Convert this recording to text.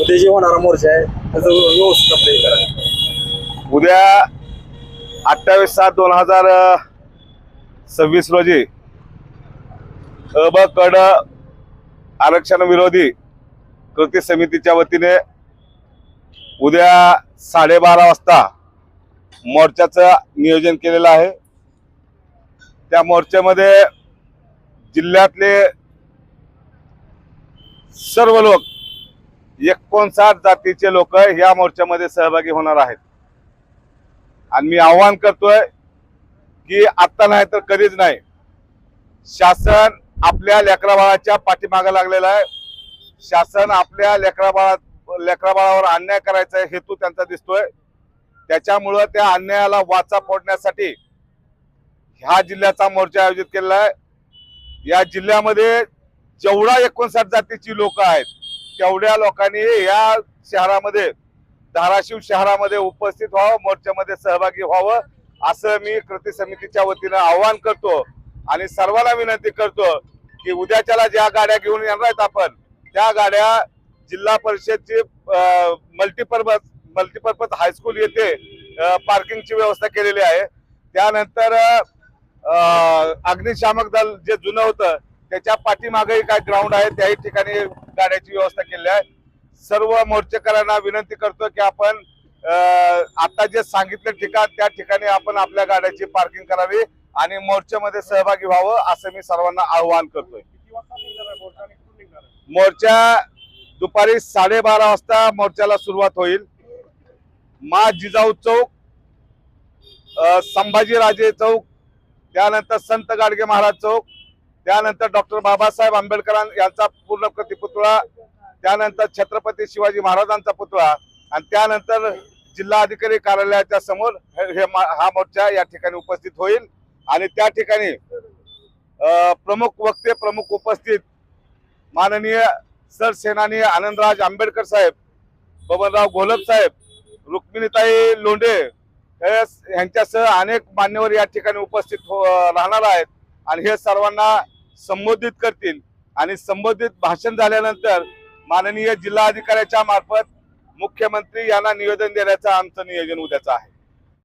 उद्या जे होणारा मोर्चा आहे त्याचं व्यवस्थित आपलं हे करा. उद्या 28/7/2026 रोजी ब कड आरक्षण विरोधी कृती समितीच्या वतीने उद्या 12:30 वाजता मोर्चाचं नियोजन केलेलं आहे। त्या मोर्चामध्ये जिल्ह्यातले सर्व लोक 59 जातीचे लोक या मोर्चामध्ये सहभागी होणार आहेत। आणि मी आवाहन करतोय की आता नाही तर कधीच नाही, शासन आपल्या लेकराबाळाच्या पाठीमागे लागलेला आहे। शासन आपल्या लेकराबाळावर अन्याय करायचा हेतू त्यांचा दिसतोय। त्याच्यामुळे त्या अन्यायाला वाचा फोडण्यासाठी ह्या जिल्ह्याचा मोर्चा आयोजित केलेला आहे। या जिल्ह्यामध्ये जेवढा 59 जातीची लोक आहेत तेवढ्या लोकांनी या शहरामध्ये, धाराशिव शहरामध्ये उपस्थित व्हावं, मोर्चामध्ये सहभागी व्हावं असं मी कृती समितीच्या वतीनं आवाहन करतो। आणि सर्वांना विनंती करतो की उद्याच्याला ज्या गाड्या घेऊन येणार आहेत आपण, त्या गाड्या जिल्हा परिषदची मल्टीपर्पज हायस्कूल येथे पार्किंगची व्यवस्था केलेली आहे। त्यानंतर अग्निशामक दल जे जुनं होतं त्याच्या पाठीमागेही काय ग्राउंड आहे, त्याही ठिकाणी गाड्याची व्यवस्था केली आहे। सर्व मोर्चेकरांना विनंती करतो की आपण आता जे सांगितलं ठिकाण त्या ठिकाणी आपण आपल्या गाड्याची पार्किंग करावी आणि मोर्चामध्ये सहभागी व्हावं असं मी सर्वांना आवाहन करतोय। मोर्चा दुपारी 12:30 वाजता मोर्चाला सुरुवात होईल। मा जिजाऊ चौक, संभाजीराजे चौक, त्यानंतर संत गाडगे महाराज चौक, त्यानंतर डॉक्टर बाबासाहेब आंबेडकर यांचा पूर्णकृती पुतळा, त्यानंतर छत्रपती शिवाजी महाराजांचा पुतळा आणि त्यानंतर जिल्हाधिकारी कार्यालयाच्या समोर हा मोर्चा या ठिकाणी उपस्थित होईल। आणि त्या ठिकाणी प्रमुख वक्ते, प्रमुख उपस्थित माननीय सरसेनानी आनंदराज आंबेडकर साहेब, बबनराव घोलप साहेब, रुक्मिणीताई लोंढे यांच्यासह अनेक मान्यवर या ठिकाणी उपस्थित राहणार आहेत आणि हे सर्वांना संबोधित करतील। आणि संबोधित भाषण झाल्यानंतर माननीय जिल्हाधिकाऱ्याच्या मार्फत मुख्यमंत्री यांना निवेदन देण्याचं आमचं नियोजन उद्याचं आहे।